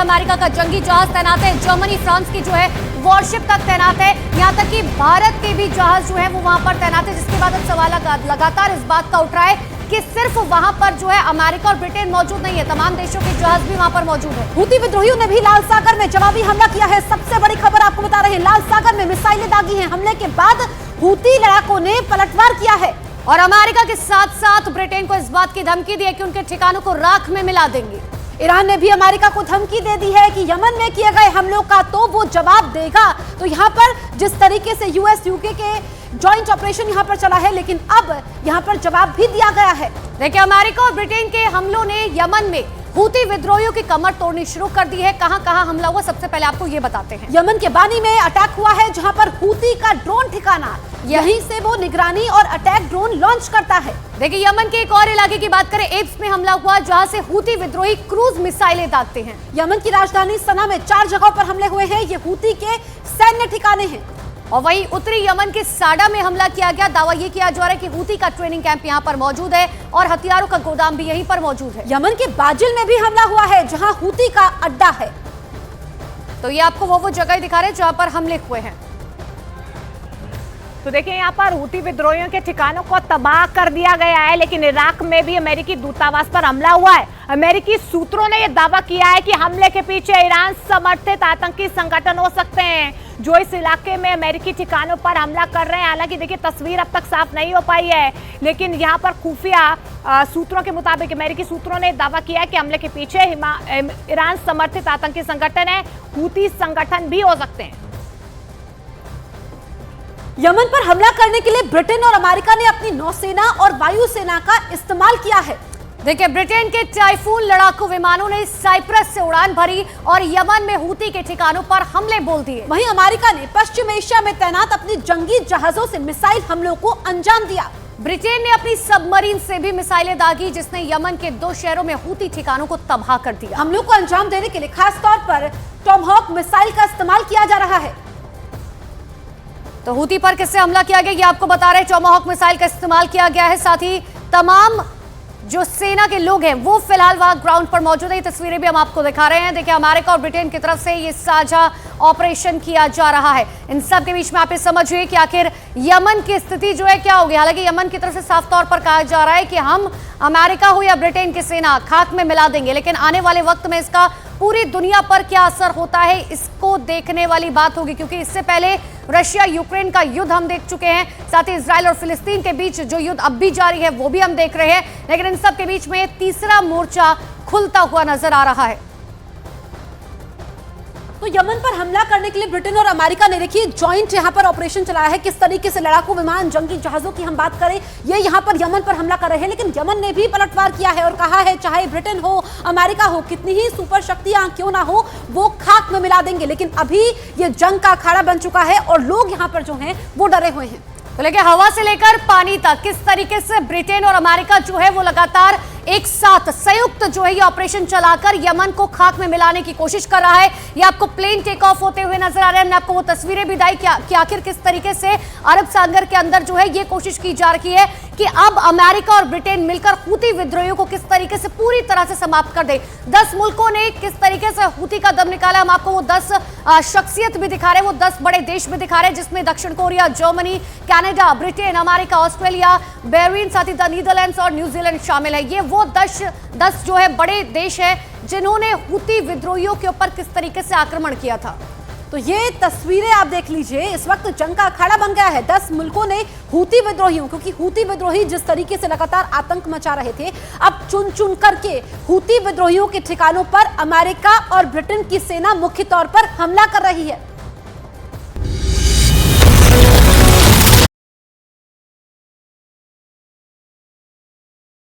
America का जंगी जहाज तैनात है, जर्मनी फ्रांस की जो है वॉरशिप तक तैनात है, यहाँ तक कि भारत के भी जहाज जो है वो वहां पर तैनात है। जिसके बाद अब सवाल लगातार इस बात का उठ रहा है कि सिर्फ वहां पर जो है अमेरिका और ब्रिटेन मौजूद नहीं है, तमाम देशों के जहाज भी वहां पर मौजूद है। हूती विद्रोहियों ने भी लाल सागर में जवाबी हमला किया है। सबसे बड़ी खबर आपको बता रहे हैं, लाल सागर में मिसाइलें दागी हैं। हमले के बाद हूती लड़ाकों ने पलटवार किया है और अमेरिका के साथ साथ ब्रिटेन को इस बात की धमकी दी है कि उनके ठिकानों को राख में मिला देंगे। ईरान ने भी अमेरिका को धमकी दे दी है कि यमन में किए गए हमलों का तो वो जवाब देगा। तो यहाँ पर जिस तरीके से यूएस यूके के जॉइंट ऑपरेशन यहाँ पर चला है, लेकिन अब यहाँ पर जवाब भी दिया गया है। देखिए, अमेरिका और ब्रिटेन के हमलों ने यमन में हूती विद्रोहियों की कमर तोड़नी शुरू कर दी है। कहां हमला हुआ, सबसे पहले आपको ये बताते हैं। यमन के बानी में अटैक हुआ है, जहां पर हूती का ड्रोन ठिकाना, यहीं से वो निगरानी और अटैक ड्रोन लॉन्च करता है। देखिए, यमन के एक और इलाके की बात करें, एब्स में हमला हुआ, जहां से हूती विद्रोही क्रूज मिसाइलें दागते हैं। यमन की राजधानी सना में 4 जगहों पर हमले हुए हैं। ये हूती के सैन्य ठिकाने हैं। और वहीं उत्तरी यमन के साडा में हमला किया गया। दावा यह किया जा रहा है कि हूती का ट्रेनिंग कैंप यहां पर मौजूद है और हथियारों का गोदाम भी यहीं पर मौजूद है। यमन के बाजिल में भी हमला हुआ है, जहां हूती का अड्डा है। तो ये आपको वो जगह दिखा रहे हैं जहां पर हमले हुए हैं। तो देखिए, यहाँ पर हूती विद्रोहियों के ठिकानों को तबाह कर दिया गया है, लेकिन इराक में भी अमेरिकी दूतावास पर हमला हुआ है। अमेरिकी सूत्रों ने यह दावा किया है कि हमले के पीछे ईरान समर्थित आतंकी संगठन हो सकते हैं, जो इस इलाके में अमेरिकी ठिकानों पर हमला कर रहे हैं। हालांकि देखिए, तस्वीर अब तक साफ नहीं हो पाई है, लेकिन यहाँ पर खुफिया सूत्रों के मुताबिक अमेरिकी सूत्रों ने दावा किया है कि हमले के पीछे ईरान समर्थित आतंकी संगठन है, हूती संगठन भी हो सकते हैं। यमन पर हमला करने के लिए ब्रिटेन और अमेरिका ने अपनी नौसेना और वायुसेना का इस्तेमाल किया है। देखिए, ब्रिटेन के टाइफून लड़ाकू विमानों ने साइप्रस से उड़ान भरी और यमन में हूती के ठिकानों पर हमले बोल दिए। वहीं अमेरिका ने पश्चिम एशिया में तैनात अपनी जंगी जहाजों से मिसाइल हमलों को अंजाम दिया। ब्रिटेन ने अपनी सबमरीन से भी मिसाइलें दागी, जिसने यमन के 2 शहरों में हूती ठिकानों को तबाह कर दिया। हमलों को अंजाम देने के लिए खासतौर पर टॉमहॉक मिसाइल का इस्तेमाल किया जा रहा है। तो हूती पर किससे हमला किया गया, ये आपको बता रहे हैं। टॉमहॉक मिसाइल का इस्तेमाल किया गया है। साथ ही तमाम जो सेना के लोग हैं वो फिलहाल वहां ग्राउंड पर मौजूद है। ये तस्वीरें भी हम आपको दिखा रहे हैं। देखिए, अमेरिका और ब्रिटेन की तरफ से ये साझा ऑपरेशन किया जा रहा है। इन सब के बीच में आप ये समझिए कि आखिर यमन की स्थिति जो है क्या होगी। हालांकि यमन की तरफ से साफ तौर पर कहा जा रहा है कि हम अमेरिका हो या ब्रिटेन की सेना खाक में मिला देंगे, लेकिन आने वाले वक्त में इसका पूरी दुनिया पर क्या असर होता है इसको देखने वाली बात होगी, क्योंकि इससे पहले रशिया यूक्रेन का युद्ध हम देख चुके हैं। साथ ही इजराइल और फिलिस्तीन के बीच जो युद्ध अब भी जारी है वो भी हम देख रहे हैं। लेकिन इन सब के बीच में तीसरा मोर्चा खुलता हुआ नजर आ रहा है। तो यमन पर हमला करने के लिए ब्रिटेन और अमेरिका ने देखिए जॉइंट यहां पर ऑपरेशन चलाया है। किस तरीके से लड़ाकू विमान, जंगी जहाजों की हम बात करें, ये यहां पर यमन पर हमला कर रहे हैं, लेकिन यमन ने भी पलटवार किया है और कहा है चाहे ब्रिटेन हो, अमेरिका हो, कितनी ही सुपर शक्तियां क्यों ना हो, वो खाक में मिला देंगे। लेकिन अभी ये जंग का अखाड़ा बन चुका है और लोग यहाँ पर जो हैं वो डरे हुए हैं। तो लेकिन हवा से लेकर पानी तक किस तरीके से ब्रिटेन और अमेरिका जो है वो लगातार एक साथ संयुक्त जो है ये ऑपरेशन चलाकर यमन को खाक में मिलाने की कोशिश कर रहा है। ये आपको प्लेन टेक ऑफ होते हुए नजर आ रहे हैं। हमने आपको वो तस्वीरें भी दी कि आखिर किस तरीके से अरब सागर के अंदर जो है ये कोशिश की जा रही है कि अब अमेरिका और ब्रिटेन मिलकर हूती विद्रोहियों को किस तरीके से पूरी तरह से समाप्त कर दे। 10 मुल्कों ने किस तरीके से हूती का दम निकाला, हम आपको वो 10 शख्सियत भी दिखा रहे हैं, वो 10 बड़े देश भी दिखा रहे हैं, जिसमें दक्षिण Korea, Germany, Canada, Britain, America, Australia, Bahrain, साथ ही नीदरलैंड्स और न्यूजीलैंड शामिल है। ये वो 10 जो है बड़े देश है जिन्होंने हूती विद्रोहियों के ऊपर किस तरीके से आक्रमण किया था। तो ये तस्वीरें आप देख लीजिए, इस वक्त जंग का अखाड़ा बन गया है। 10 मुल्कों ने हूती विद्रोहियों, क्योंकि हूती विद्रोही जिस तरीके से लगातार आतंक मचा रहे थे, अब चुन चुन करके हूती विद्रोहियों के ठिकानों पर अमेरिका और ब्रिटेन की सेना मुख्य तौर पर हमला कर रही है।